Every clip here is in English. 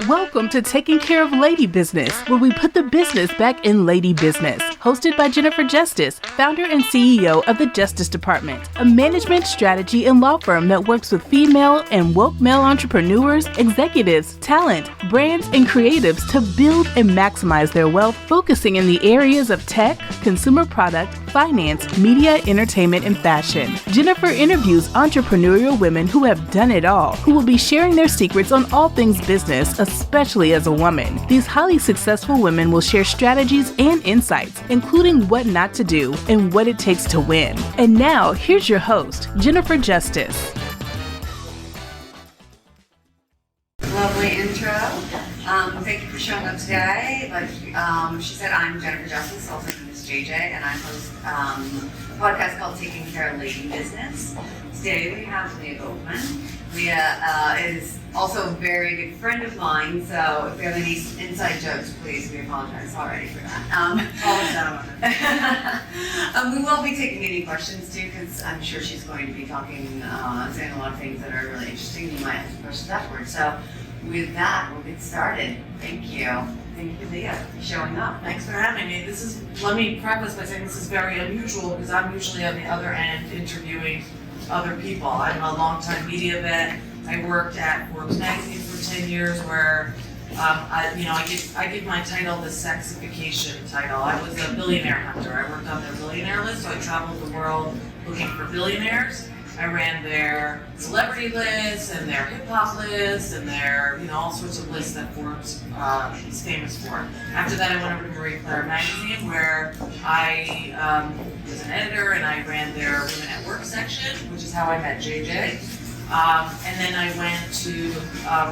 Welcome to Taking Care of Lady Business, where we put the business back in lady business. Hosted by Jennifer Justice, founder and CEO of the Justice Department, a management, strategy, and law firm that works with female and woke male entrepreneurs, executives, talent, brands, and creatives to build and maximize their wealth, focusing in the areas of tech, consumer product, finance, media, entertainment, and fashion. Jennifer interviews entrepreneurial women who have done it all, who will be sharing their secrets on all things business, especially as a woman. These highly successful women will share strategies and insights, including what not to do and what it takes to win. And now, here's your host, Jennifer Justice. Lovely intro. Thank you for showing up today. Like she said, I'm Jennifer Justice, also known as JJ, and I host a podcast called Taking Care of Lady Business. Today we have Lea Goldman. Lea is also a very good friend of mine, so if we have any inside jokes, please, we apologize already for that. We will be taking any questions too, because I'm sure she's going to be talking, saying a lot of things that are really interesting. You might have some questions afterwards. So with that, we'll get started. Thank you. Thank you, Lea, for showing up. Thanks for having me. Let me preface by saying this is very unusual because I'm usually on the other end interviewing other people. I'm a longtime media vet. I worked at Forbes magazine for 10 years where I give my title the sexification title. I was a billionaire hunter. I worked on their billionaire list, so I traveled the world looking for billionaires. I ran their celebrity lists and their hip hop lists and their, all sorts of lists that Forbes is famous for. After that, I went over to Marie Claire magazine where I was an editor and I ran their Women at Work section, which is how I met JJ. And then I went to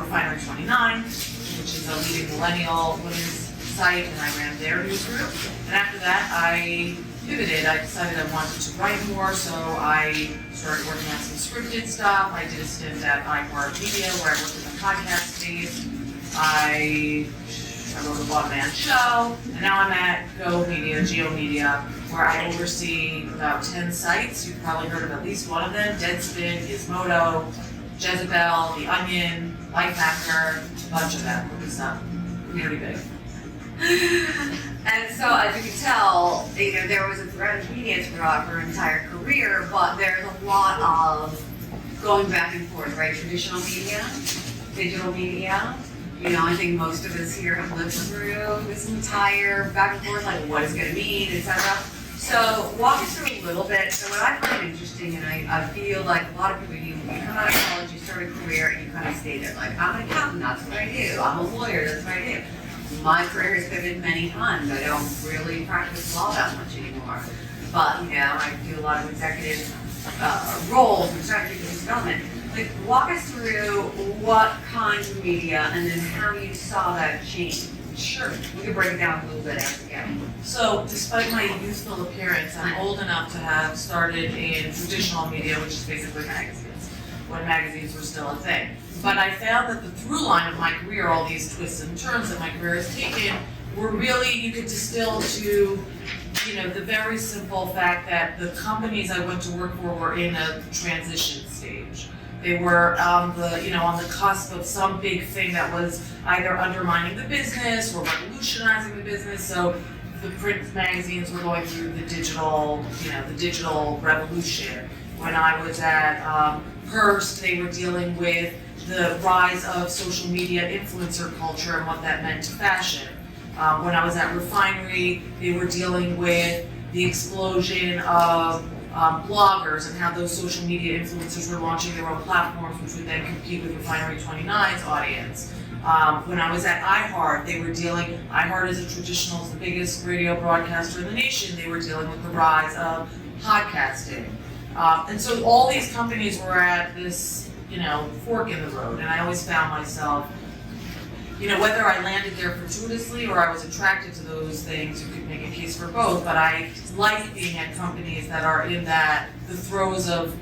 Refinery 29, which is a leading millennial women's site, and I ran their news group. And after that, I pivoted. I decided I wanted to write more, so I started working on some scripted stuff. I did a stint at iHeartMedia where I worked in the podcast space. I wrote a one-man show, and now I'm at Geo Media, where I oversee about 10 sites. You've probably heard of at least one of them: Deadspin, Gizmodo, Jezebel, The Onion, Life Hacker, a bunch of them. It's pretty big. And so, as you can tell, there was a thread of media throughout her entire career, but there's a lot of going back and forth, right? Traditional media, digital media. I think most of us here have lived through this entire back and forth, like what it's going to mean, etc. So, walk us through a little bit. So, what I find interesting, and I feel like a lot of people, you come out of college, you start a career, and you kind of stay there. Like, I'm an accountant, that's what I do. I'm a lawyer, that's what I do. My career has pivoted many times. I don't really practice law that much anymore. But, I do a lot of executive roles and strategy business development. Like, walk us through what kinds of media and then how you saw that change. Sure. We can break it down a little bit as we go. So, despite my youthful appearance, I'm old enough to have started in traditional media, which is basically magazines, when magazines were still a thing. But I found that the through line of my career, all these twists and turns that my career has taken, were really, you could distill to, the very simple fact that the companies I went to work for were in a transition stage. They were on the cusp of some big thing that was either undermining the business or revolutionizing the business. So the print magazines were going through the digital revolution. When I was at Hearst, they were dealing with the rise of social media influencer culture and what that meant to fashion. When I was at Refinery, they were dealing with the explosion of bloggers and how those social media influencers were launching their own platforms, which would then compete with Refinery 29's audience. When I was at iHeart, iHeart is the biggest radio broadcaster in the nation. They were dealing with the rise of podcasting. And so all these companies were at this, fork in the road, and I always found myself, whether I landed there fortuitously or I was attracted to those things, you could make a case for both, but I like being at companies that are in the throes of,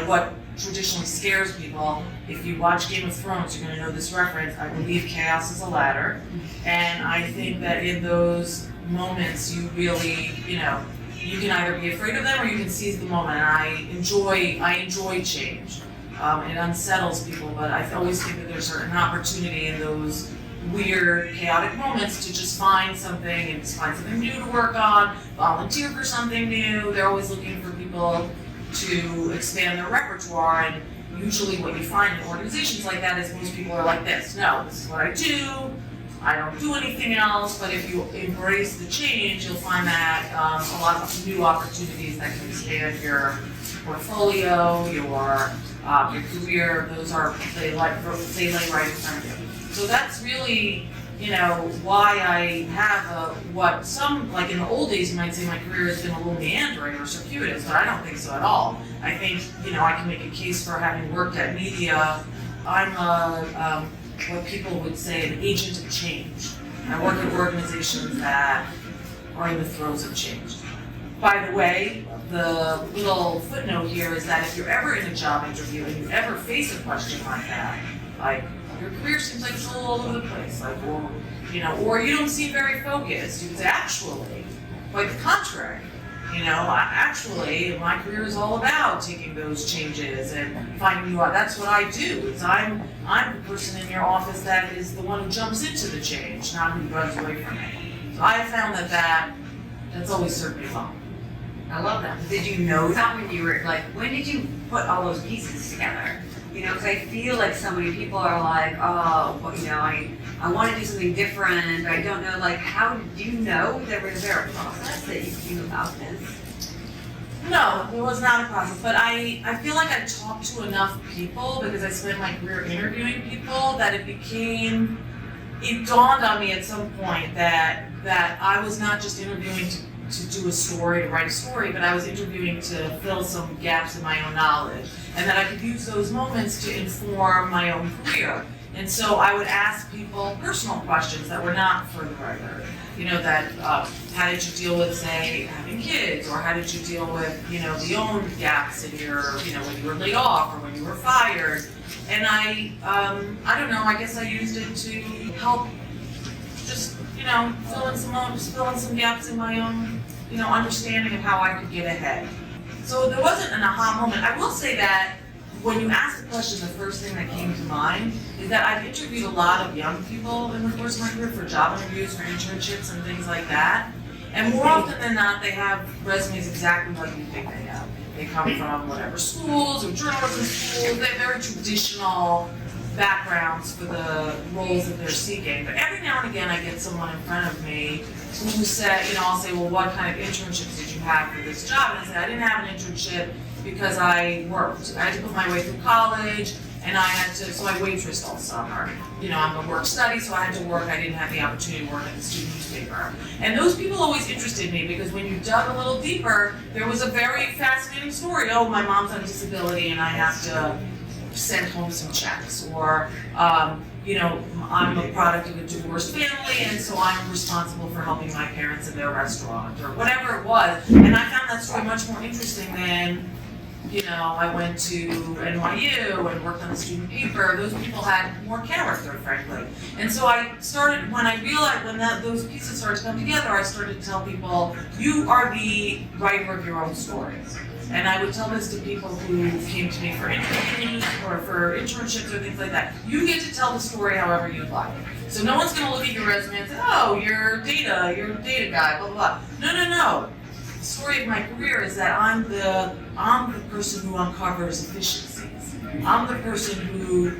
what traditionally scares people. If you watch Game of Thrones, you're going to know this reference. I believe chaos is a ladder, and I think that in those moments you really, you can either be afraid of them or you can seize the moment, and I enjoy change. It unsettles people, but I always think that there's an opportunity in those weird, chaotic moments to just find something and just find something new to work on, volunteer for something new. They're always looking for people to expand their repertoire, and usually what you find in organizations like that is most people are like this. No, this is what I do. I don't do anything else, but if you embrace the change, you'll find that a lot of new opportunities that can expand your portfolio, your career. They lay right in front of you. So that's really, why I have what some, like in the old days, you might say my career has been a little meandering or circuitous, but I don't think so at all. I think, I can make a case for having worked at media. I'm what people would say an agent of change. I work at organizations that are in the throes of change. By the way, the little footnote here is that if you're ever in a job interview and you ever face a question like that, like your career seems like it's a little all over the place, like, or you don't seem very focused, you would say, actually, quite the contrary. Actually, my career is all about taking those changes and finding new. That's what I do. I'm the person in your office that is the one who jumps into the change, not who runs away from it. So I found that's always served me well. I love that. Did you know that when did you put all those pieces together? Because I feel like so many people are like, oh, I want to do something different, but I don't know, how did you know? Was there a process that you knew about this? No, there was not a process, but I feel like I talked to enough people because I spent my career interviewing people that it dawned on me at some point that I was not just interviewing to do a story, to write a story, but I was interviewing to fill some gaps in my own knowledge, and that I could use those moments to inform my own career. And so I would ask people personal questions that were not for the writer. How did you deal with, say, having kids, or how did you deal with, the own gaps in your, when you were laid off or when you were fired. And I don't know, I guess I used it to help just, fill in some gaps in my own, understanding of how I could get ahead. So there wasn't an aha moment. I will say that when you ask the question, the first thing that came to mind is that I've interviewed a lot of young people in the course of my career for job interviews, for internships and things like that. And more often than not, they have resumes exactly like you think they have. They come from whatever schools or journalism schools. They're very traditional backgrounds for the roles that they're seeking. But every now and again, I get someone in front of me who said, I'll say, well, what kind of internships did you have for this job? And I said, I didn't have an internship because I worked. I had to put my way through college, and so I waitressed all summer. I'm a work study, so I had to work. I didn't have the opportunity to work at the student newspaper. And those people always interested me because when you dug a little deeper, there was a very fascinating story. Oh, my mom's on disability and I have to send home some checks, or I'm a product of a divorced family, and so I'm responsible for helping my parents in their restaurant, or whatever it was. And I found that story much more interesting than, I went to NYU and worked on the student paper. Those people had more character, frankly. And so I started, when I realized, those pieces started to come together, I started to tell people, you are the writer of your own stories. And I would tell this to people who came to me for interviews or for internships or things like that. You get to tell the story however you'd like. So no one's going to look at your resume and say, oh, you're a data guy, blah, blah, blah. No. The story of my career is that I'm the person who uncovers efficiencies. I'm the person who,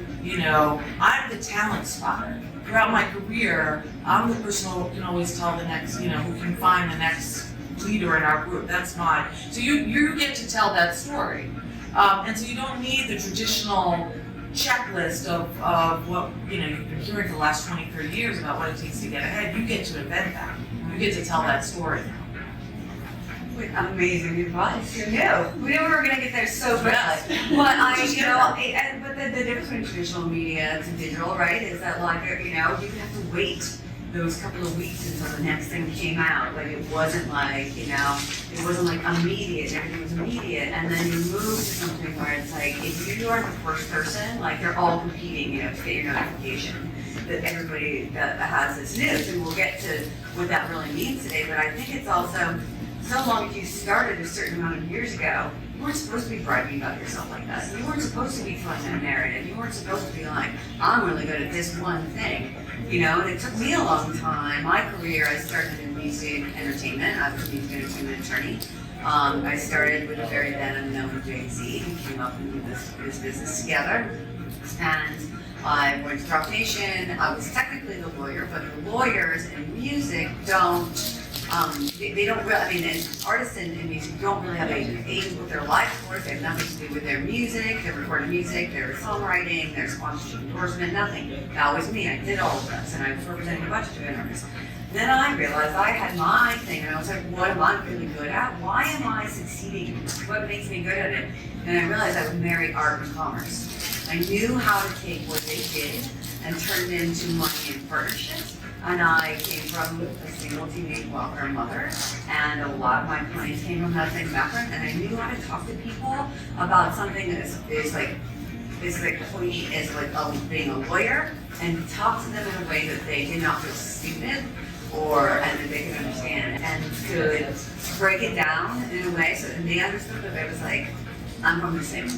I'm the talent spotter. Throughout my career, I'm the person who can always tell the next, who can find the next leader in our group. That's mine. So you get to tell that story. And so you don't need the traditional checklist of what, you've been hearing for the last 20, 30 years about what it takes to get ahead. You get to invent that. You get to tell that story. Amazing advice. You knew. We knew we were going to get there so fast. But the difference between traditional media to digital, right, is that you have to wait those couple of weeks until the next thing came out. It wasn't immediate. Everything was immediate, and then you move to something where it's if you are the first person, they're all competing, to get your notification that everybody that has this news, and we'll get to what that really means today. But I think it's also, so long as you started a certain amount of years ago, You weren't supposed to be bragging about yourself like that. You weren't supposed to be telling that narrative. You weren't supposed to be like, I'm really good at this one thing. You know, and it took me a long time. My career, I started in music entertainment. I was a music entertainment attorney. I started with a very then unknown Jay-Z. We came up and did this business together. And I went to Rock Nation. I was technically the lawyer, but the lawyers in music don't, they don't really, I mean, and artists in music don't really have anything to do with their life force. They have nothing to do with their music, their recorded music, their songwriting, their sponsorship endorsement, nothing. That was me. I did all of this, and I was representing a bunch of different artists. Then I realized I had my thing, and I was like, what am I really good at? Why am I succeeding? What makes me good at it? And I realized I would marry art and commerce. I knew how to take what they did and turn it into money and partnerships. And I came from a single teenage welfare mother, and a lot of my clients came from that same background, and I knew how to talk to people about something that is like poignant as like being a lawyer, and talk to them in a way that they did not feel stupid, and that they could understand, and could break it down in a way so that they understood that it was like, I'm from the same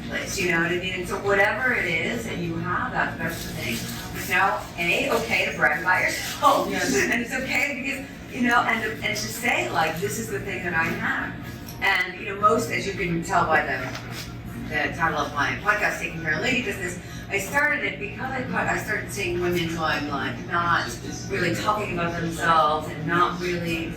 place, you know what I mean? And so whatever it is that you have, that's the thing. It's now okay to brag about yourself. Yes. And it's okay because, you know, and to say like, this is the thing that I have. And, you know, most, as you can tell by the title of my podcast, Taking Care of Lady Business, I started it because I started seeing women who I'm like not really talking about themselves and not really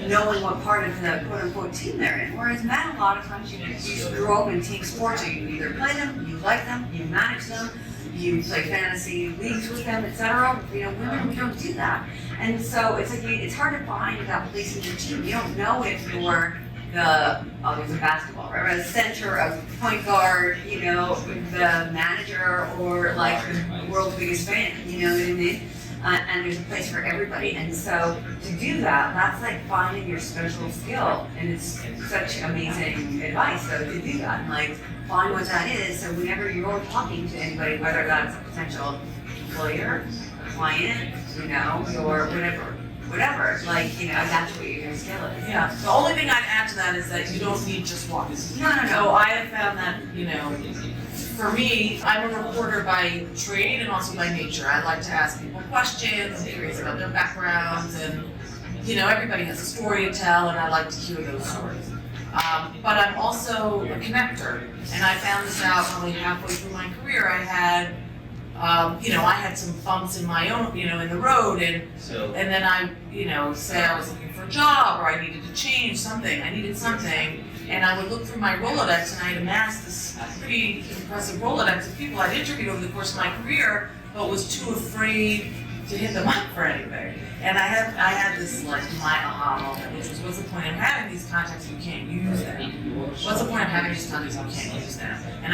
knowing what part of the quote-unquote team they're in. Whereas men, a lot of times you grow up in team sports, or you either play them, you like them, you manage them, you play fantasy leagues with them, etc. You know, women, we don't do that. And so it's like it's hard to find that place in your team. You don't know if you're there's a basketball, right? Or the center of point guard, you know, the manager, or like the world's biggest fan, you know what I mean? And there's a place for everybody. And so to do that, that's like finding your special skill. And it's such amazing advice, so to do that, and like find what that is. So whenever you're talking to anybody, whether that's a potential employer, client, you know, or whatever, like, you know, that's what your skill is. Yeah, the only thing I'd add to that is that you don't need just one. No. So I have found that, you know, for me, I'm a reporter by trade and also by nature. I like to ask people questions, curious about their backgrounds, and, you know, everybody has a story to tell, and I like to hear those stories. But I'm also a connector, and I found this out probably halfway through my career. I had some bumps in my own, you know, in the road, and then I, you know, say I was looking for a job, or I needed to change something. I needed something, and I would look through my Rolodex, and I had amassed this pretty impressive Rolodex of people I'd interviewed over the course of my career, but was too afraid to hit them up for anything. And I had this like my aha moment, which was, what's the point of having these contacts if you can't use them? What's the point of having these contacts if you can't use them? And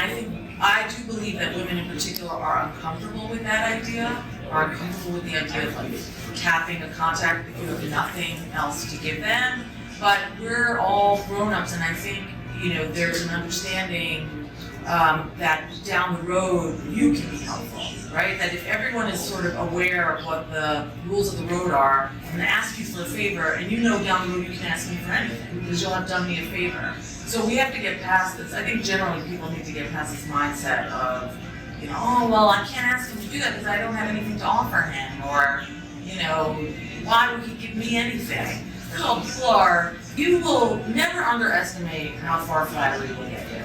I do believe that women in particular are uncomfortable with that idea, are uncomfortable with the idea of like tapping a contact if you have nothing else to give them. But we're all grown-ups, and I think, you know, there's an understanding that down the road you can be helpful, right? That if everyone is sort of aware of what the rules of the road are, and ask you for a favor, and you know down the road you can ask me for anything because you'll have done me a favor. So we have to get past this. I think generally people need to get past this mindset of, you know, oh, well, I can't ask him to do that because I don't have anything to offer him, or, you know, why would he give me anything? You will never underestimate how far flattery will get you.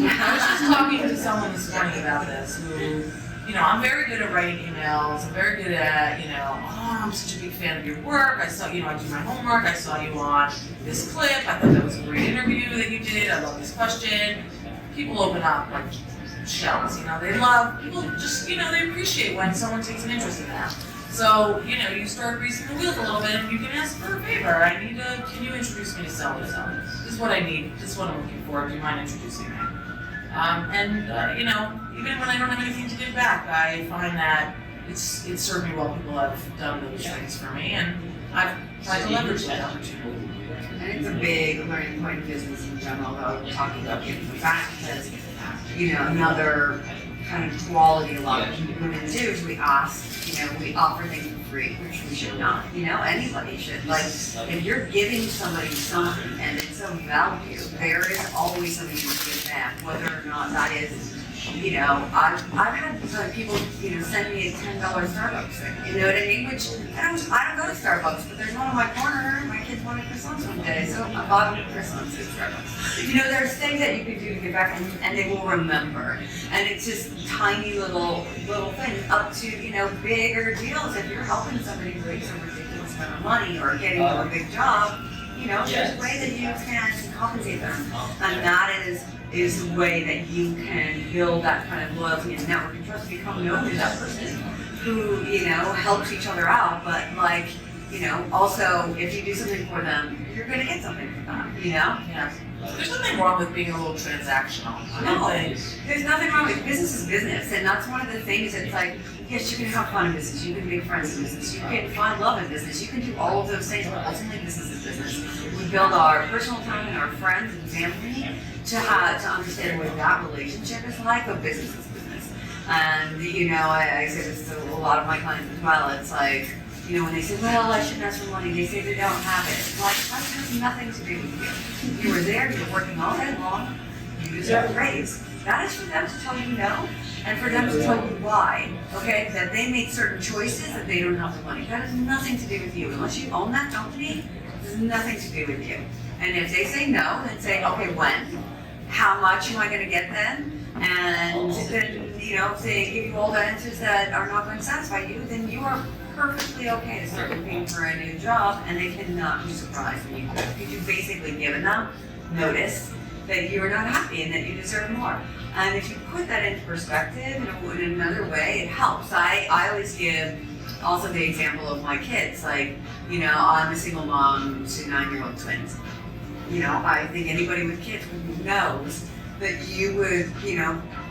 I was just talking to someone this morning about this who, you know, I'm very good at writing emails. I'm very good at, you know, oh, I'm such a big fan of your work. I saw, you know, I do my homework. I saw you on this clip. I thought that was a great interview that you did. I love this question. People open up like shells, you know. People just, you know, they appreciate when someone takes an interest in them. So, you know, you start greasing the wheels a little bit, and you can ask for a favor. Can you introduce me to so-and-so? This is what I need. This is what I'm looking for. Do you mind introducing me? You know, even when I don't have anything to give back, I find that it's served me well. People have done those things for me, and I've tried to leverage that opportunity. And it's a big learning point in business in general, though, talking about giving back, because, you know, another kind of quality a lot of women do is we ask, we offer things for free, which we should not. Anybody should. Like, if you're giving somebody something and it's of value, there is always something you can give them, whether or not that is, I've had people, send me a $10 Starbucks thing, you know what I mean? Which I don't go to Starbucks, but there's one on my corner. My kids wanted croissants one day, so I bought them croissants at Starbucks. There's things that you can do to give back, and they will remember. And it's just tiny little things up to bigger deals. If you're helping somebody raise a ridiculous amount of money or getting a big job, there's a way that you can compensate them, and that is the way that you can build that kind of loyalty and network and trust, become known to that person who, helps each other out, but also if you do something for them, you're gonna get something from them, Yes. There's nothing wrong with being a little transactional. No, there's nothing wrong with business is business, and that's one of the things. It's like, yes, you can have fun in business, you can make friends in business, you can find love in business, you can do all of those things, but ultimately business is business. We build our personal time and our friends and family to understand what that relationship is like, but business is business. And I say this to a lot of my clients as well. It's like, when they say, well, I shouldn't ask for money, they say they don't have it. Like, that has nothing to do with you. You were there, you were working all day long, you deserve a raise. That is for them to tell you no, and for them to tell you why, okay? That they made certain choices, that they don't have the money. That has nothing to do with you. Unless you own that company, it has nothing to do with you. And if they say no, then say, okay, when? How much am I gonna get then? And then, if they give you all the answers that are not going to satisfy you, then you are perfectly okay to start looking for a new job, and they cannot be surprised when you quit, because you've basically given them notice that you are not happy and that you deserve more. And if you put that into perspective in another way, it helps. I always give also the example of my kids. Like, I'm a single mom to 9-year-old twins. I think anybody with kids who knows that you would,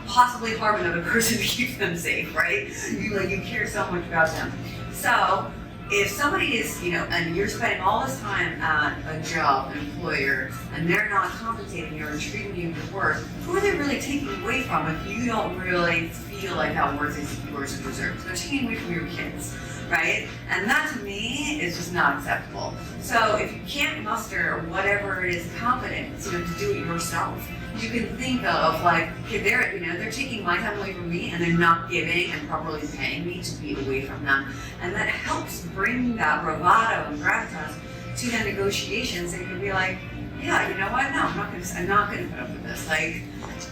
possibly harm another person to keep them safe, right? You care so much about them. So if somebody is, and you're spending all this time at a job, an employer, and they're not compensating you or treating you with worth, who are they really taking away from if you don't really feel like that worth is yours and deserved? They're taking away from your kids, right? And that to me is just not acceptable. So if you can't muster whatever it is confidence, to do it yourself, you can think of like, okay, they're taking my time away from me and they're not giving and properly paying me to be away from them. And that helps bring that bravado and gravitas to the negotiations, and you can be like, yeah, you know what? No, I'm not gonna put up with this. Like,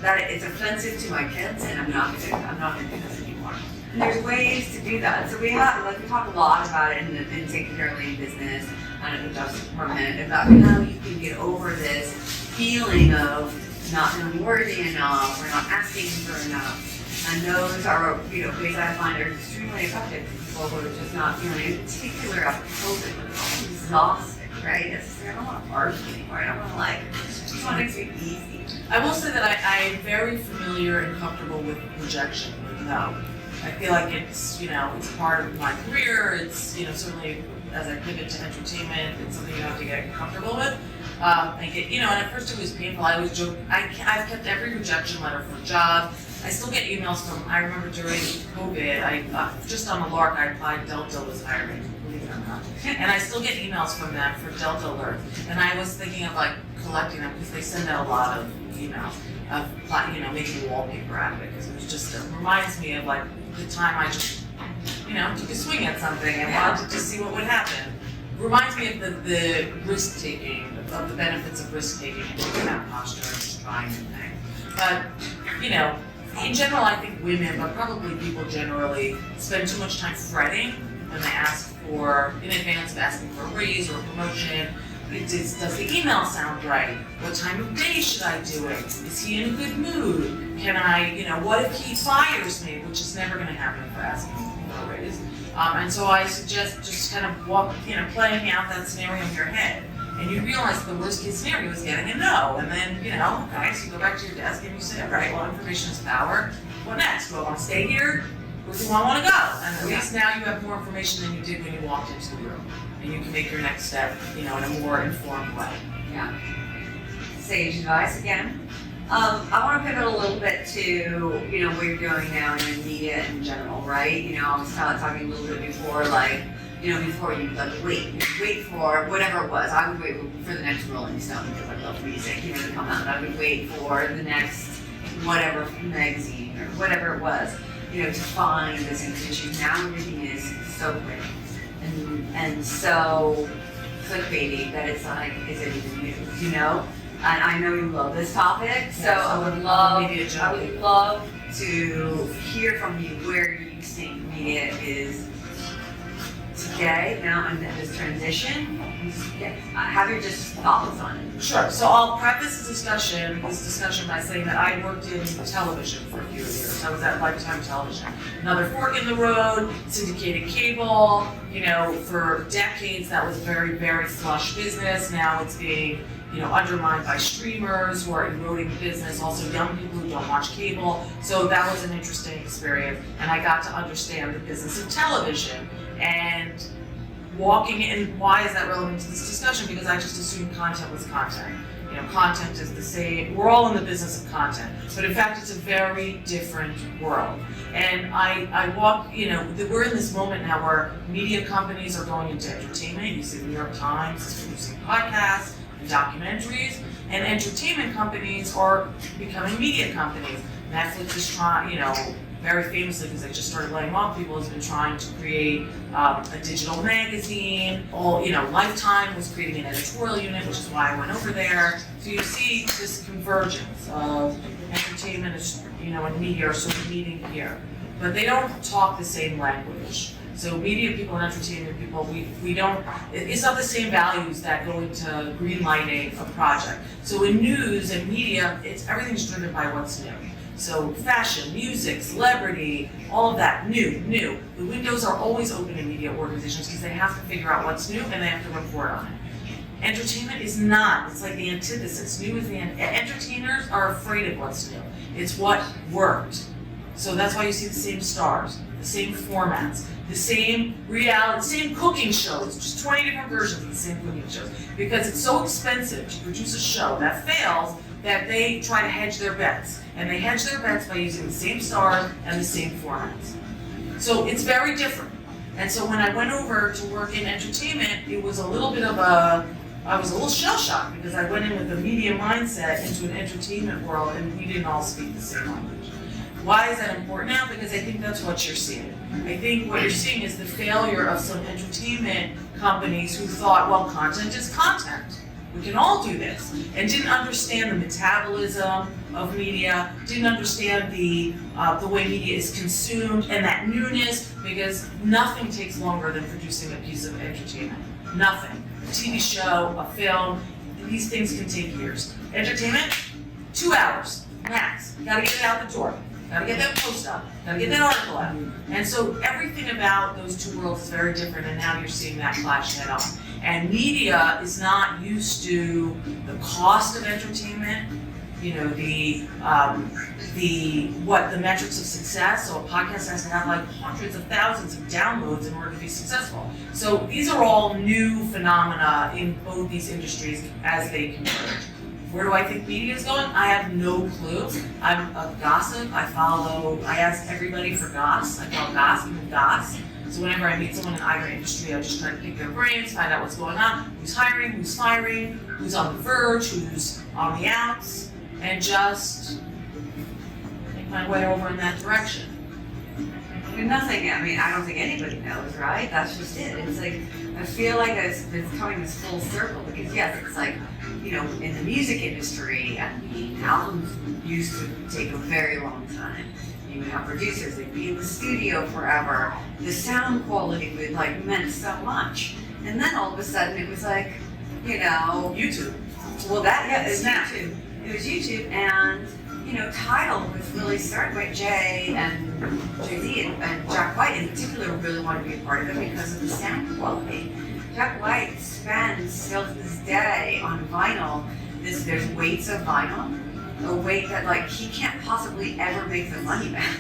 that it's offensive to my kids, and I'm not gonna do this anymore. And there's ways to do that. So we talk a lot about it in taking care of lady business and in the Justice Department about how you can get over this feeling of not feeling worthy enough or not asking for enough. And those are, ways I find are extremely effective for people who are just not feeling, in particular after COVID, when they're all exhausted, right? It's like, I don't want to argue anymore. I don't want to I just want things to be easy. I will say that I'm very familiar and comfortable with rejection, with no. I feel like it's, it's part of my career. It's, certainly as I pivot to entertainment, it's something you have to get comfortable with. And at first it was painful. I always joke, I've kept every rejection letter for a job. I still get emails I remember during COVID, just on the lark, I applied, Delta was hiring, believe it or not. And I still get emails from them for Delta Alert. And I was thinking of collecting them because they send out a lot of emails of, making wallpaper out of it, because it reminds me of the time I just, took a swing at something and wanted to see what would happen. Reminds me of the risk-taking, of the benefits of risk-taking and taking that posture and just trying new things. But, in general, I think women, but probably people generally, spend too much time fretting when they ask in advance of asking for a raise or a promotion. Does the email sound right? What time of day should I do it? Is he in a good mood? Can I, what if he fires me? Which is never going to happen if we're asking for a raise. And so I suggest just kind of playing out that scenario in your head. And you realize the worst case scenario is getting a no. And then, okay, so you go back to your desk and you say, all right, well, information is power. What next? Do I want to stay here? Or do I want to go? And at least now you have more information than you did when you walked into the room. And you can make your next step, in a more informed way. Yeah. Sage advice again. I want to pivot a little bit to, what you're doing now in media in general, right? I was kind of talking a little bit before, before you wait for whatever it was. I would wait for the next Rolling Stone because I love music, to come out. I would wait for the next whatever magazine or whatever it was, to find this information. Now everything is so quick and so clickbaity that it's like, is it even news, And I know you love this topic, so Yes, I would love to hear from you where you think media is today, now in this transition. Have your just thoughts on it. Sure. So I'll preface this discussion by saying that I worked in television for a few years. I was at Lifetime Television. Another fork in the road, syndicated cable. For decades that was a very, very flush business. Now it's being undermined by streamers who are eroding the business, also young people who don't watch cable. So that was an interesting experience, and I got to understand the business of television and walking in. Why is that relevant to this discussion? Because I just assumed content was content. Content is the same. We're all in the business of content, but in fact, it's a very different world. And I walk, we're in this moment now where media companies are going into entertainment. You see the New York Times is producing podcasts, documentaries, and entertainment companies are becoming media companies. Netflix is trying, very famously, because they just started laying off people, has been trying to create a digital magazine. Lifetime was creating an editorial unit, which is why I went over there. So you see this convergence of entertainment and media are sort of meeting here, but they don't talk the same language. So media people and entertainment people, we don't, it's not the same values that go into green lighting a project. So in news and media, everything's driven by what's new. So fashion, music, celebrity, all of that, new. The windows are always open in media organizations because they have to figure out what's new and they have to report on it. Entertainment is not, it's like the antithesis. New is the entertainers are afraid of what's new. It's what worked. So that's why you see the same stars, the same formats, the same reality, the same cooking shows, just 20 different versions of the same cooking shows. Because it's so expensive to produce a show that fails that they try to hedge their bets. And they hedge their bets by using the same stars and the same formats. So it's very different. And so when I went over to work in entertainment, it was a little bit of I was a little shell-shocked because I went in with a media mindset into an entertainment world and we didn't all speak the same language. Why is that important now? Because I think that's what you're seeing. I think what you're seeing is the failure of some entertainment companies who thought, well, content is content. We can all do this, and didn't understand the metabolism of media, didn't understand the way media is consumed and that newness, because nothing takes longer than producing a piece of entertainment. Nothing. A TV show, a film, these things can take years. Entertainment, 2 hours, max. You gotta get it out the door. Gotta get that post up, gotta get that article out. And so everything about those two worlds is very different, and now you're seeing that clash head on. And media is not used to the cost of entertainment, the metrics of success. So a podcast has to have like hundreds of thousands of downloads in order to be successful. So these are all new phenomena in both these industries as they converge. Where do I think media is going? I have no clue. I'm a gossip. I ask everybody for goss. I call gossip and goss. So whenever I meet someone in either industry, I just try to pick their brains, find out what's going on, who's hiring, who's firing, who's on the verge, who's on the outs, and just make my way over in that direction. I don't think anybody knows, right? That's just it. It's like, I feel like it's coming this full circle because yes, it's like, in the music industry, albums used to take a very long time. You would have producers, they'd be in the studio forever. The sound quality meant so much. And then all of a sudden it was like, YouTube. Well, it's YouTube. It was YouTube, and Tidal was really started by Jay and Jay-Z and Jack White in particular really wanted to be a part of it because of the sound quality. Jack White spends still to this day on vinyl. There's weights of vinyl, a weight that he can't possibly ever make the money back.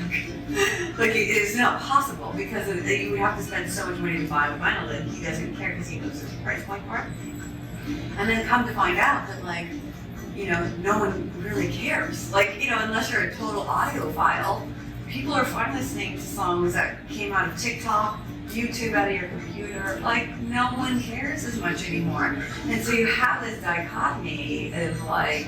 It's not possible because you would have to spend so much money to buy the vinyl that he doesn't care because he knows there's a price point for it. And then come to find out that no one really cares. Like, unless you're a total audiophile, people are fine listening to songs that came out of TikTok, YouTube, out of your computer. Like, no one cares as much anymore. And so you have this dichotomy of like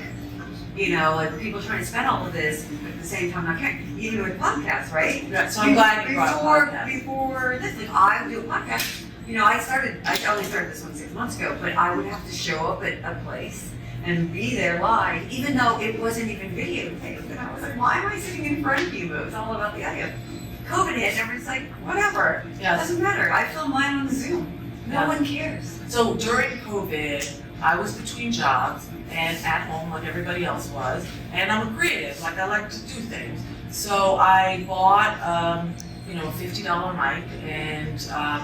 people trying to spend all of this, but at the same time not caring. Even with podcasts, right? Yeah, so I'm glad you brought podcasts. Before this, like, I would do a podcast. I only started this one 6 months ago, but I would have to show up at a place and be there live, even though it wasn't even videotaped. And I was like, why am I sitting in front of you? It was all about the audio. COVID hit, and everyone's like, whatever. Yes. Doesn't matter. I film mine on Zoom. No one cares. So during COVID, I was between jobs and at home like everybody else was, and I'm a creative, like I like to do things. So I bought a $50 mic and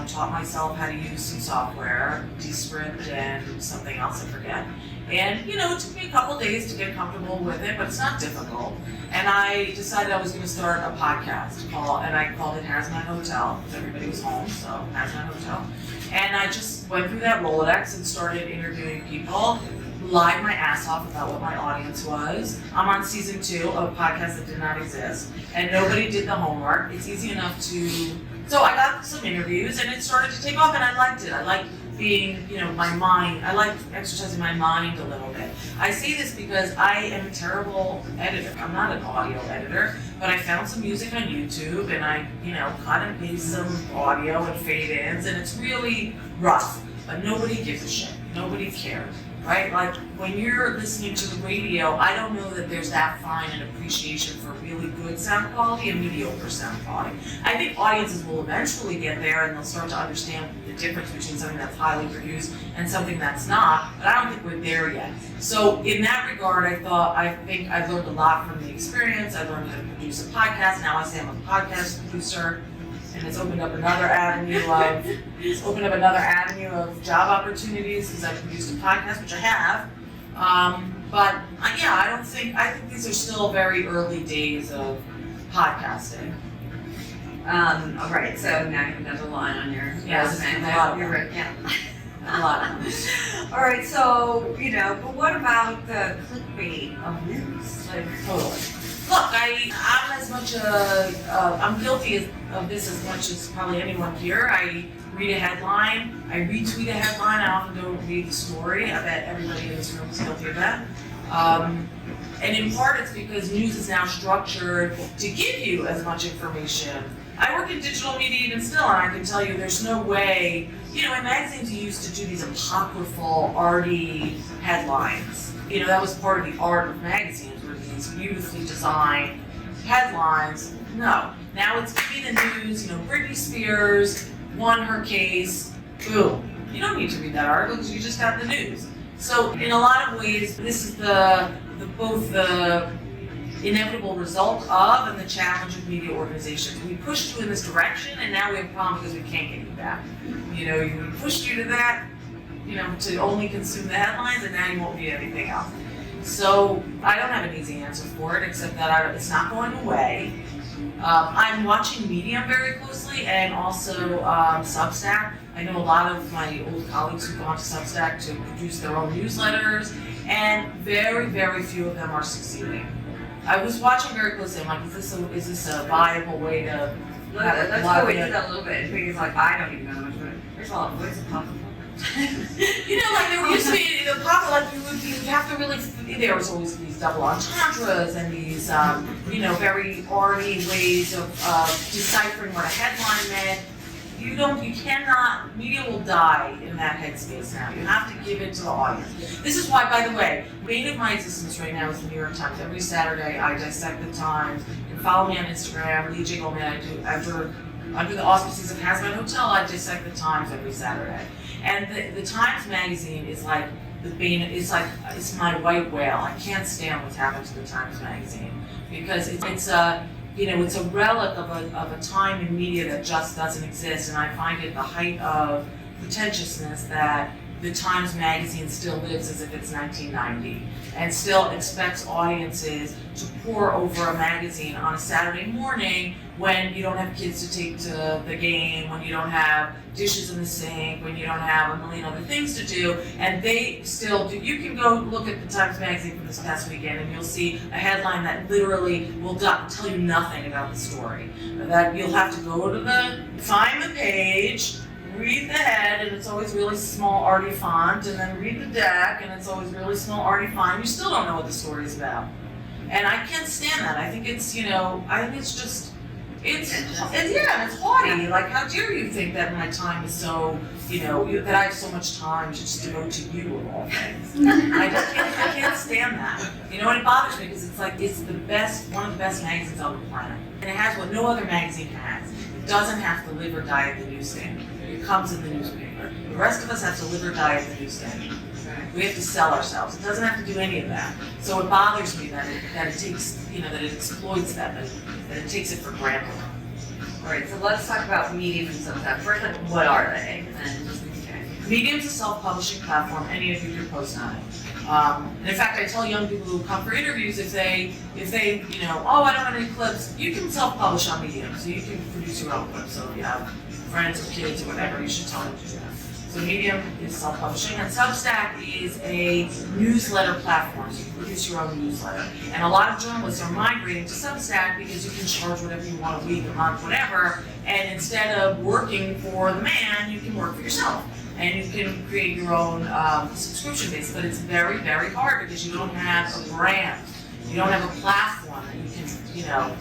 taught myself how to use some software, Descript and something else I forget. And it took me a couple days to get comfortable with it, but it's not difficult. And I decided I was going to start a podcast and I called it Hazmat Hotel, because everybody was home, so Hazmat Hotel. And I just went through that Rolodex and started interviewing people, lied my ass off about what my audience was. I'm on season 2 of a podcast that did not exist, and nobody did the homework. It's easy enough so I got some interviews and it started to take off, and I liked it. I liked being, my mind, I like exercising my mind a little bit. I say this because I am a terrible editor. I'm not an audio editor, but I found some music on YouTube and I, cut and paste some audio and fade-ins, and it's really rough, but nobody gives a shit. Nobody cares, right? Like, when you're listening to the radio, I don't know that there's that fine an appreciation for really good sound quality and mediocre sound quality. I think audiences will eventually get there and they'll start to understand the difference between something that's highly produced and something that's not, but I don't think we're there yet. So in that regard, I think I learned a lot from the experience. I learned how to produce a podcast. Now I say I'm a podcast producer, and it's opened up another avenue of job opportunities because I've produced a podcast, which I have. I think these are still very early days of podcasting. All right, so now you have another line on your resume. You're right, yeah. A lot of them. All right, so, but what about the clickbait of news? Like, Totally. Look, I'm as much I'm guilty of this as much as probably anyone here. I read a headline, I retweet a headline, I often don't read the story. I bet everybody in this room is guilty of that. And in part it's because news is now structured to give you as much information. I work in digital media even still, and I can tell you there's no way, in magazines you used to do these apocryphal, arty headlines. That was part of the art of magazines, were these beautifully designed headlines. No. Now it's give me the news, Britney Spears won her case, boom. You don't need to read that article because you just got the news. So in a lot of ways, this is both the inevitable result of and the challenge of media organizations. We pushed you in this direction, and now we have a problem because we can't get you back. We pushed you to that, to only consume the headlines, and now you won't read anything else. So I don't have an easy answer for it, except that it's not going away. I'm watching Medium very closely, and also Substack. I know a lot of my old colleagues who've gone to Substack to produce their own newsletters, and very, very few of them are succeeding. I was watching very closely. I'm like, is this a viable way to? Let's go into that a little bit, because I don't even know much about it. First of all, what is a popular? There used to be the pop, like you have to really. There was always these double entendres and these, very arty ways of deciphering what a headline meant. You cannot. Media will die in that headspace now. You have to give it to the audience. This is why, by the way, main of my existence right now is the New York Times. Every Saturday, I dissect the Times. You can follow me on Instagram, Lea Goldman. I do under the auspices of Hazmat Hotel. I dissect the Times every Saturday. And the Times magazine is like the bane. It's my white whale. I can't stand what's happened to the Times magazine because it's a relic of a time in media that just doesn't exist. And I find it the height of pretentiousness that the Times Magazine still lives as if it's 1990 and still expects audiences to pour over a magazine on a Saturday morning when you don't have kids to take to the game, when you don't have dishes in the sink, when you don't have a million other things to do, and they still do. You can go look at the Times Magazine from this past weekend and you'll see a headline that literally will tell you nothing about the story. That you'll have to go to find the page, read the head, and it's always really small arty font, and then read the deck, and it's always really small arty font. You still don't know what the story is about. And I can't stand that. I think it's, I think it's just, it's haughty. Like, how dare you think that my time is so, that I have so much time to just devote to you of all things. I can't stand that. And it bothers me because it's like, it's one of the best magazines on the planet. And it has what no other magazine has. It doesn't have to live or die at the newsstand. It comes in the newspaper. The rest of us have to live or die at the newsstand. We have to sell ourselves. It doesn't have to do any of that. So it bothers me that it takes, that it exploits that it takes it for granted. All right, so let's talk about Medium and Substack. First, what are they? Medium's a self-publishing platform. Any of you can post on it. And in fact, I tell young people who come for interviews, if they, oh, I don't have any clips, you can self-publish on Medium. So you can produce your own clips. So if you have friends or kids or whatever, you should tell them to do that. So Medium is self-publishing, and Substack is a newsletter platform. So you produce your own newsletter. And a lot of journalists are migrating to Substack because you can charge whatever you want a week, a month, whatever. And instead of working for the man, you can work for yourself. And you can create your own subscription base, but it's very, very hard because you don't have a brand. You don't have a platform that you can,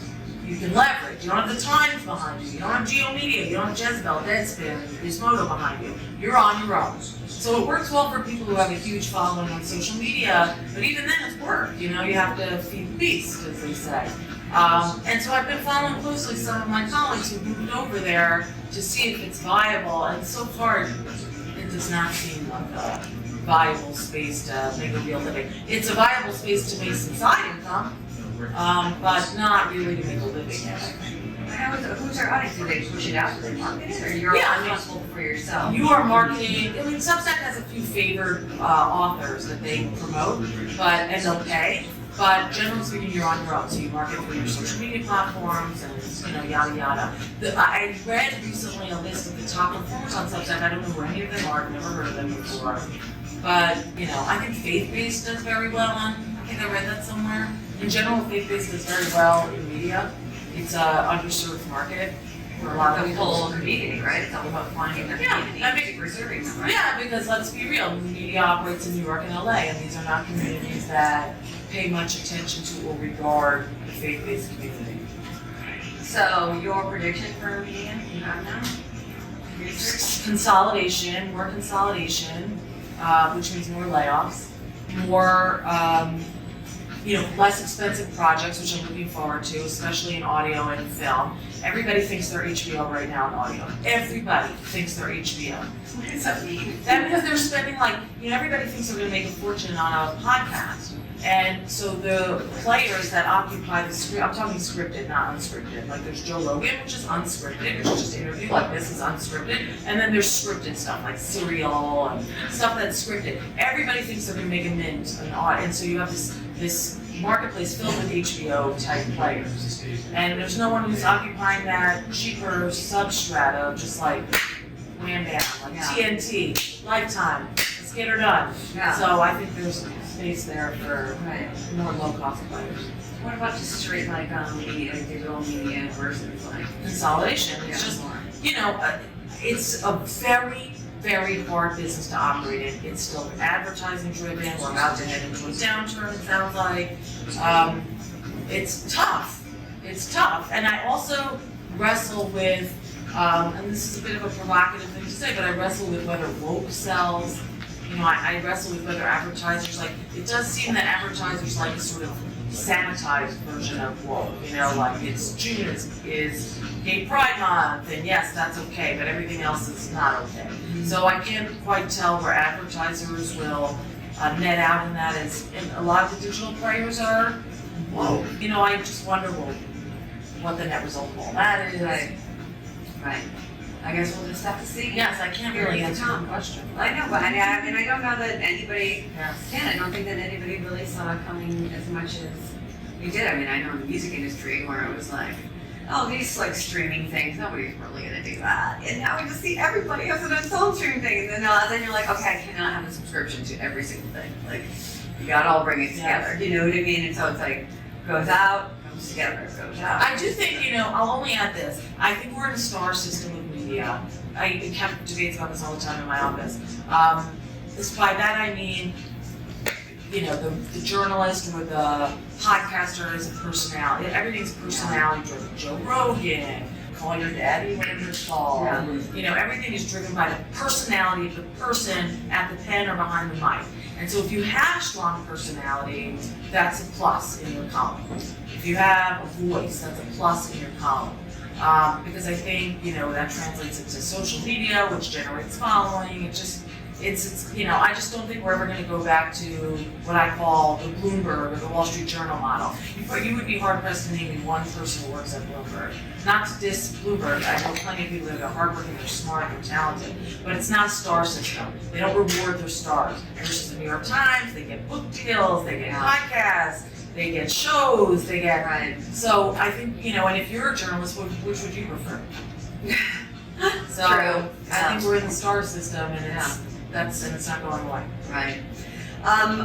you can leverage. You don't have the Times behind you. You don't have Geo Media. You don't have Jezebel, Deadspin, Gizmodo behind you. You're on your own. So it works well for people who have a huge following on social media, but even then it's work. You have to feed the beast, as they say. And so I've been following closely some of my colleagues who moved over there to see if it's viable, and so far it does not seem like a viable space to make a real living. It's a viable space to make some side income, but not really to make a living at it. Who's our audience? Do they push it out? Do they market it? Or you're responsible for yourself? You are marketing. Substack has a few favored authors that they promote, and they'll pay. But generally speaking, you're on your own. So you market for your social media platforms and yada yada. I read recently a list of the top performers on Substack. I don't know where any of them are. I've never heard of them before. But I think faith-based does very well on. I think I read that somewhere. In general, faith-based does very well in media. It's an underserved market for a lot of people. The whole community, right? It's all about finding the community, preserving them, right? Yeah, because let's be real, media operates in New York and LA, and these are not communities that pay much attention to or regard the faith-based community. So your prediction for Medium, you have now? Consolidation, more consolidation, which means more layoffs, more less expensive projects, which I'm looking forward to, especially in audio and film. Everybody thinks they're HBO right now in audio. Everybody thinks they're HBO. What does that mean? That means they're spending everybody thinks they're going to make a fortune on a podcast. And so the players that occupy the script, I'm talking scripted, not unscripted. Like there's Joe Rogan, which is unscripted, which is just an interview like this is unscripted. And then there's scripted stuff like Serial and stuff that's scripted. Everybody thinks they're going to make a mint and so you have this marketplace filled with HBO type players. And there's no one who's occupying that cheaper substrata of just like Wham Bam, like TNT, Lifetime, let's get her done. Yeah. So I think there's space there for more low-cost players. What about just straight media, digital media versus consolidation? It's just, it's a very, very hard business to operate in. It's still advertising driven. We're about to head into a downturn, it sounds like. It's tough. It's tough. And I also wrestle with, and this is a bit of a provocative thing to say, but I wrestle with whether woke sells. I wrestle with whether advertisers it does seem that advertisers like a sort of sanitized version of woke. It's June is Gay Pride Month, and yes, that's okay, but everything else is not okay. Mm-hmm. So I can't quite tell where advertisers will net out in that and a lot of the digital players are woke. I just wonder what the net result of all that is. Right. I guess we'll just have to see. Yes, I can't really answer the question. I know, but I mean, I don't know that anybody Yes. can. I don't think that anybody really saw it coming as much as we did. I mean, I know in the music industry where it was like, oh, these like streaming things, nobody's really gonna do that. And now we just see everybody has an own streaming thing. And then you're like, okay, I cannot have a subscription to every single thing. Like, you gotta all bring it together. You know what I mean? And so it's like, goes out, comes together, goes out. I do think, I'll only add this. I think we're in a star system of media. I have debates about this all the time in my office. By that I mean, the journalist or the podcaster is a personality. Everything's personality driven. Joe Rogan, call your daddy whatever it's called. Yeah. Everything is driven by the personality of the person at the pen or behind the mic. And so if you have strong personality, that's a plus in your column. If you have a voice, that's a plus in your column. Because I think, that translates into social media, which generates following. I just don't think we're ever going to go back to what I call the Bloomberg or the Wall Street Journal model. You would be hard pressed to name me one person who works at Bloomberg. Not to diss Bloomberg, I know plenty of people that are hardworking, they're smart, they're talented, but it's not a star system. They don't reward their stars. Versus the New York Times, they get book deals, they get podcasts, they get shows, they get. Right. So I think, and if you're a journalist, which would you prefer? So True. I think we're in the star system, and it's not going away. Right.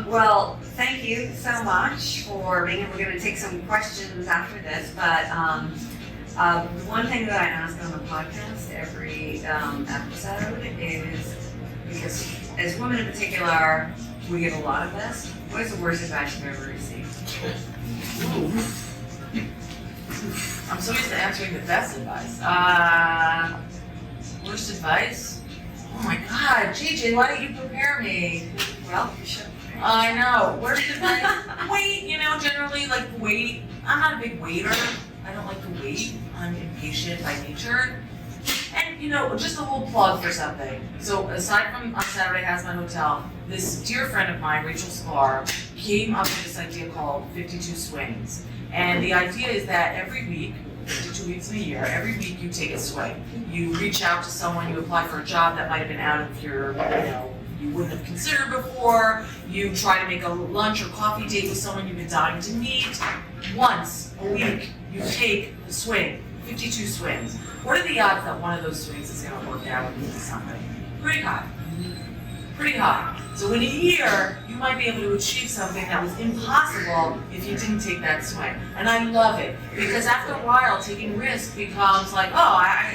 Well, thank you so much for being here. We're going to take some questions after this, but one thing that I ask on the podcast every episode is, because as women in particular, we get a lot of this. What is the worst advice you've ever received? I'm so used to answering the best advice. Worst advice? Oh my God, JJ, why don't you prepare me? Well, you should. I know. Worst advice? Wait, generally wait. I'm not a big waiter. I don't like to wait. I'm impatient by nature. And just a little plug for something. So aside from on Saturday Has My Hotel, this dear friend of mine, Rachel Sklar, came up with this idea called 52 Swings. And the idea is that every week, 52 weeks in a year, every week you take a swing. You reach out to someone, you apply for a job that might have been out of your, you wouldn't have considered before. You try to make a lunch or coffee date with someone you've been dying to meet. Once a week, you take the swing, 52 swings. What are the odds that one of those swings is going to work out and lead to something? Pretty high. Pretty high. So in a year, you might be able to achieve something that was impossible if you didn't take that swing. And I love it, because after a while, taking risk becomes like,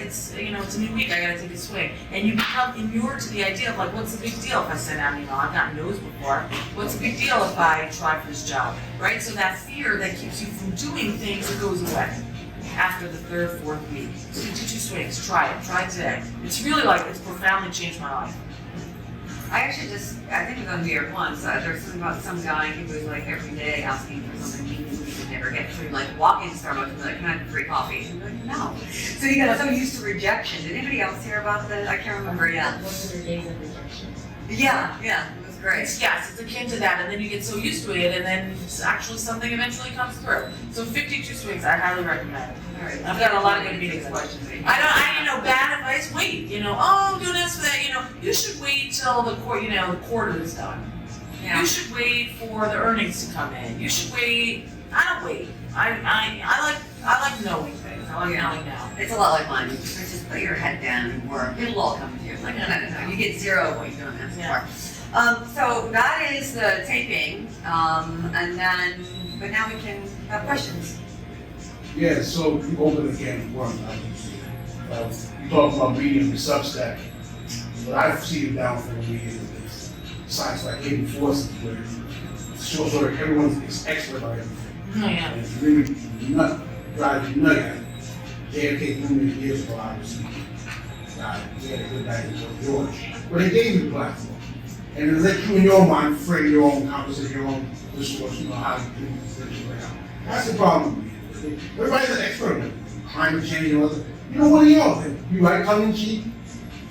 it's a new week, I gotta take a swing. And you become inured to the idea of what's the big deal if I send out an email? I've gotten no's before. What's the big deal if I try for this job, right? So that fear that keeps you from doing things, it goes away after the third, fourth week. 52 swings, try it today. It's really it's profoundly changed my life. I think it was on New York once, there's something about some guy who was every day asking for something he could never get through, walk into Starbucks and be like, can I have free coffee? And I'm like, no. So he got so used to rejection. Did anybody else hear about that? I can't remember yet. 100 days of rejection. Yeah, it was great. It's akin to that, and then you get so used to it, and then actually something eventually comes through. So 52 swings, I highly recommend it. All right. I've got a lot of good meetings. Bad advice, wait, don't ask for that, you should wait till the quarter is done. Yeah. You should wait for the earnings to come in. You should wait, I don't wait. I like knowing things, I like knowing now. It's a lot like mine. You just put your head down and work. It'll all come to you. No. You get zero of what you don't ask for. So that is the taping, but now we can have questions. Yeah, so you open again one. You talk about medium to Substack. What I see the downfall of media is sites like Hidden Forces, where sort of everyone's expert on everything. Oh, yeah. And it's really drives you nutty. JFK movement years ago, obviously. They had a good night with George. But they gave you the platform. And it let you in your mind frame your own conversation, your own discourse, how you do things around. That's the problem with media. Everybody's an expert on climate change and other. You don't want to yell. You like tongue in cheek,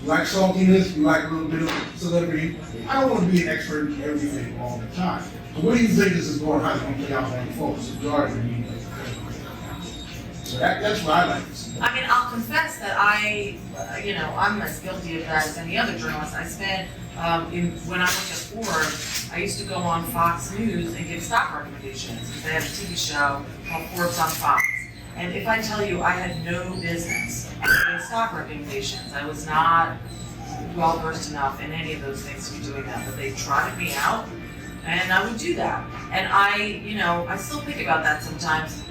you like saltiness, you like a little bit of celebrity. I don't want to be an expert in everything all the time. So what do you think this is going, how it's going to play out for folks? So that's what I like to see. I mean, I'll confess that I'm as guilty of that as any other journalist. I spent, when I worked at Forbes, I used to go on Fox News and give stock recommendations, because they had a TV show called Forbes on Fox. And if I tell you I had no business giving stock recommendations, I was not well versed enough in any of those things to be doing that, but they trotted me out, and I would do that. And I still think about that sometimes.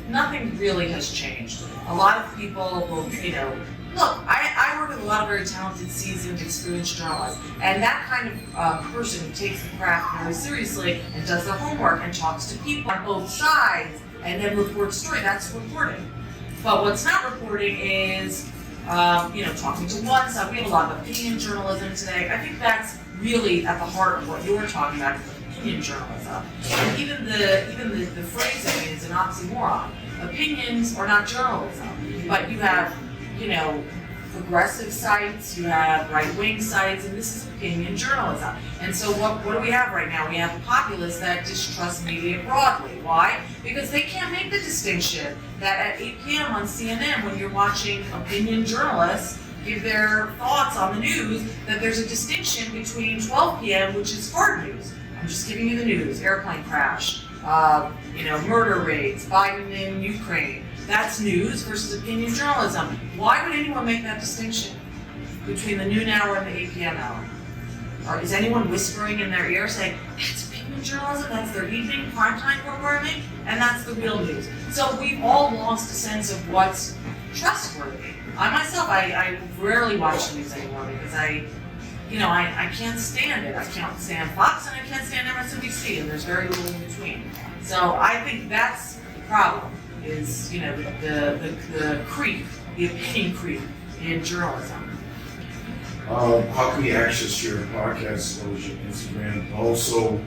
Nothing really has changed. A lot of people will, look, I work with a lot of very talented, seasoned, experienced journalists, and that kind of person who takes the craft very seriously and does their homework and talks to people on both sides and then reports story, that's reporting. But what's not reporting is, talking to one side. We have a lot of opinion journalism today. I think that's really at the heart of what you're talking about, opinion journalism. And even the phrasing is an oxymoron. Opinions are not journalism, but you have, progressive sites, you have right-wing sites, and this is opinion journalism. And so what do we have right now? We have a populace that distrusts media broadly. Why? Because they can't make the distinction that at 8 p.m. on CNN, when you're watching opinion journalists give their thoughts on the news, that there's a distinction between 12 p.m., which is hard news. I'm just giving you the news, airplane crash, murder rates, Biden in Ukraine. That's news versus opinion journalism. Why would anyone make that distinction between the noon hour and the 8 p.m. hour? Or is anyone whispering in their ear saying, that's opinion journalism, that's their evening primetime programming, and that's the real news? So we've all lost a sense of what's trustworthy. I myself, I rarely watch the news anymore because I can't stand it. I can't stand Fox and I can't stand MSNBC, and there's very little in between. So I think that's the problem, is, the creep, the opinion creep in journalism. How can we access your podcast as well as your Instagram? Also,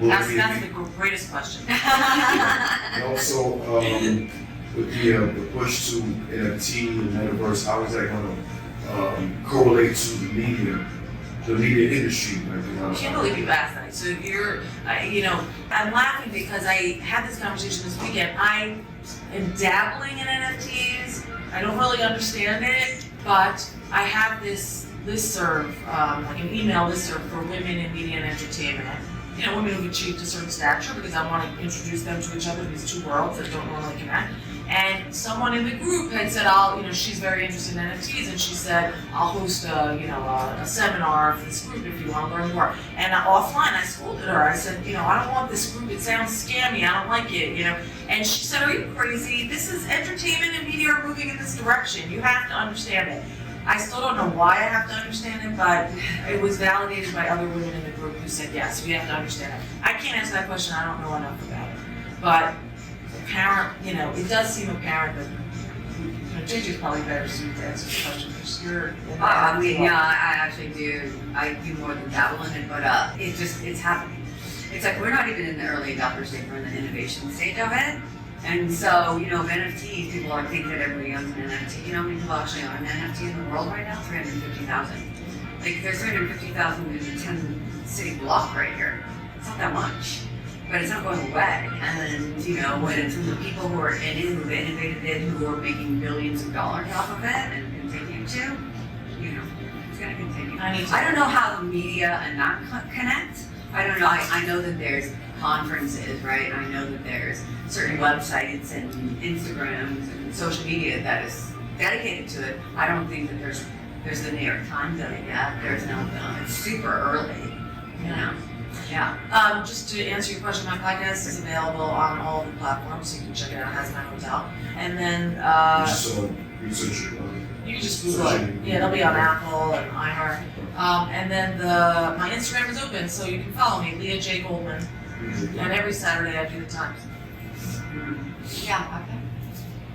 That's the greatest question. And also, with the push to NFT and metaverse, how is that going to correlate to the media industry? I can't believe you asked that. So I'm laughing because I had this conversation this weekend. I am dabbling in NFTs. I don't really understand it, but I have this listserv, like an email listserv for women in media and entertainment. Women who've achieved a certain stature, because I want to introduce them to each other, these two worlds that don't normally connect. And someone in the group had said, she's very interested in NFTs, and she said, I'll host a seminar for this group if you want to learn more. And offline, I scolded her. I said, I don't want this group. It sounds scammy. I don't like it. And she said, are you crazy? This is entertainment and media are moving in this direction. You have to understand it. I still don't know why I have to understand it, but it was validated by other women in the group who said, yes, we have to understand it. I can't answer that question. I don't know enough about it. But it does seem apparent that JJ's probably better suited to answer the question because you're in that. I actually do. I do more than dabble in it, but it's happening. It's like we're not even in the early adopter stage, we're in the innovation stage of it. And so, NFTs, people are thinking that everybody owns an NFT. How many people actually own an NFT in the world right now? 350,000. Like, there's 350,000 in a 10-city block right here. It's not that much. But it's not going away. And, when it's from the people who are in it, who've innovated it, who are making billions of dollars off of it and continue to, it's going to continue. I don't know how the media and that connect. I don't know. I know that there's conferences, right? I know that there's certain websites and Instagrams and social media that is dedicated to it. I don't think that there's the New York Times of it yet. There's no, it's super early, Yeah. Just to answer your question, my podcast is available on all the platforms, so you can check it out. It has my hotel. And then research it. You can just Google it. Yeah, it'll be on Apple and iHeart. And then my Instagram is open, so you can follow me, Lea J. Goldman. And every Saturday I do the Times. Yeah, okay.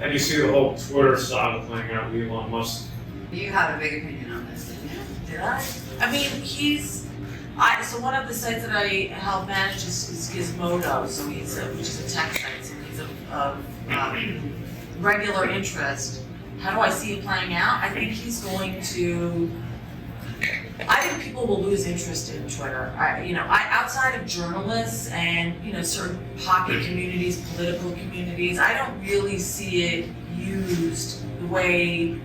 And you see the whole Twitter saga playing out with Elon Musk. You have a big opinion on this, didn't you? Did I? I mean, so one of the sites that I help manage is Gizmodo, so which is a tech site, so he's of regular interest. How do I see it playing out? I think he's going to I think people will lose interest in Twitter. Outside of journalists and, certain pocket communities, political communities, I don't really see it used the way,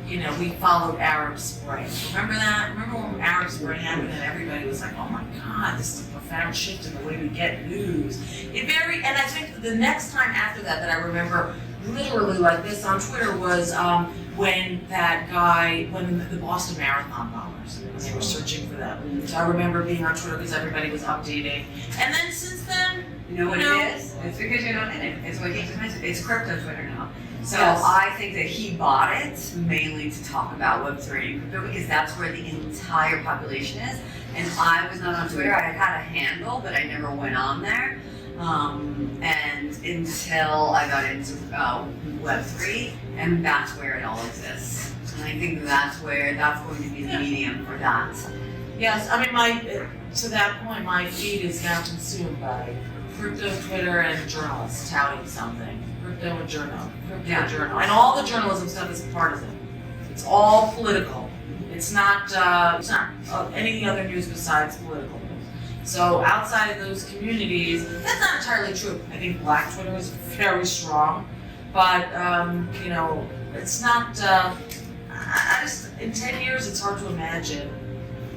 we followed Arab Spring. Remember that? Remember when Arab Spring happened and everybody was like, oh my God, this is a profound shift in the way we get news. And I think the next time after that I remember literally like this on Twitter was when the Boston Marathon bombers, when they were searching for them. So I remember being on Twitter because everybody was updating. And then since then, You know what it is? It's because you're not in it. It's what Keith mentioned. It's crypto Twitter now. So Yes. I think that he bought it mainly to talk about Web3 and crypto because that's where the entire population is. And I was not on Twitter. I had a handle, but I never went on there. And until I got into Web3, and that's where it all exists. And I think that's going to be the medium for that. yes, I mean, to that point, my feed is now consumed by crypto, Twitter, and journalists touting something. Crypto and journal. And all the journalism stuff is partisan. It's all political. It's not any other news besides political news. So outside of those communities, that's not entirely true. I think Black Twitter is very strong, but it's not. I just in 10 years, it's hard to imagine.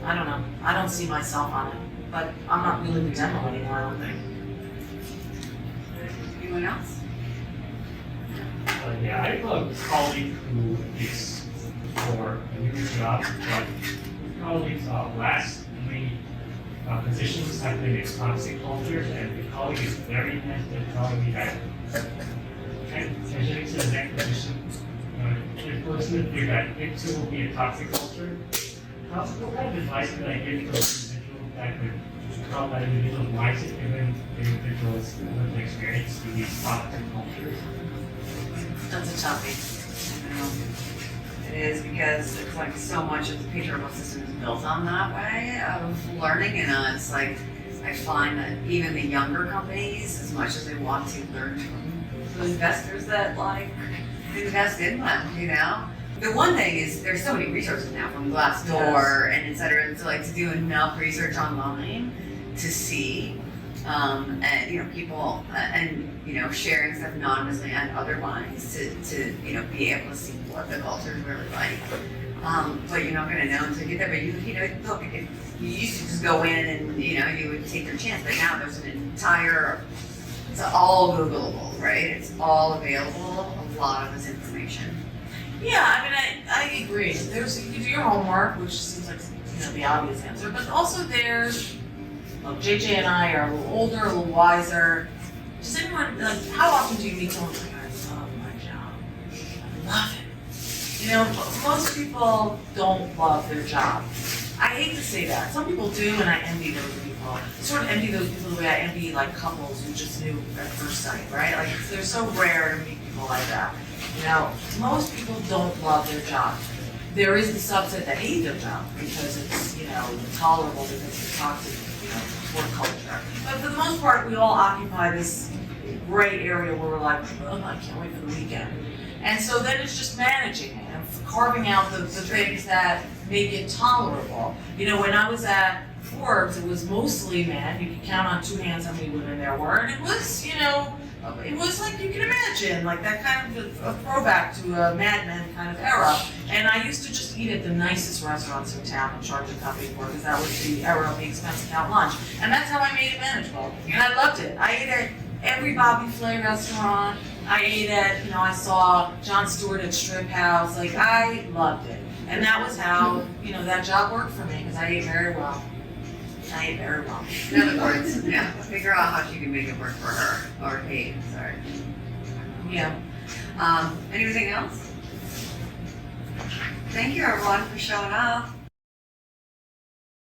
I don't know. I don't see myself on it, but I'm not really the demo anymore. I don't think. Anyone else? Yeah, I have a colleague who is for a new job, but colleague's last three positions have been in toxic cultures, and the colleague is very hesitant telling me that transitioning to the next position, the person would feel that it too will be a toxic culture. What kind of advice could I give to an individual that could help that individual wise it, given the individual's lived experience with these toxic cultures? That's a toughie. It is because it's like so much of the patriarchal system is built on that way of learning, and it's like I find that even the younger companies, as much as they want to learn from the investors that like invest in them, The one thing is there's so many resources now from Glassdoor and et cetera, and so like to do enough research online to see and people and sharing stuff anonymously and otherwise to be able to see what the culture is really like. But you're not going to know until you get there. But look, if you used to just go in and you would take your chance, but now there's an entire. It's all Googleable, right? It's all available. A lot of this information. Yeah, I mean, I agree. You do your homework, which seems like the obvious answer, but also JJ and I are a little older, a little wiser. Does anyone, how often do you meet someone like, I love my job, I love it? Most people don't love their job. I hate to say that. Some people do, and I envy those people. I sort of envy those people the way I envy couples who just knew at first sight, right? They're so rare to meet people like that. Most people don't love their job. There is the subset that hate their job because it's, intolerable because it's toxic, work culture. But for the most part, we all occupy this gray area where we're like, oh, I can't wait for the weekend. And so then it's just managing it and carving out the things that make it tolerable. When I was at Forbes, it was mostly men. You could count on two hands how many women there were. And it was, it was like you can imagine, like that kind of a throwback to a Mad Men kind of era. And I used to just eat at the nicest restaurants in town and charge a company for it because that was the era of the expense account lunch. And that's how I made it manageable. And I loved it. I ate at every Bobby Flay restaurant. I ate at, I saw Jon Stewart at Strip House. I loved it. And that was how, that job worked for me because I ate very well. In other words, figure out how she can make it work for her, or he, sorry. Yeah. Anything else? Thank you everyone for showing up.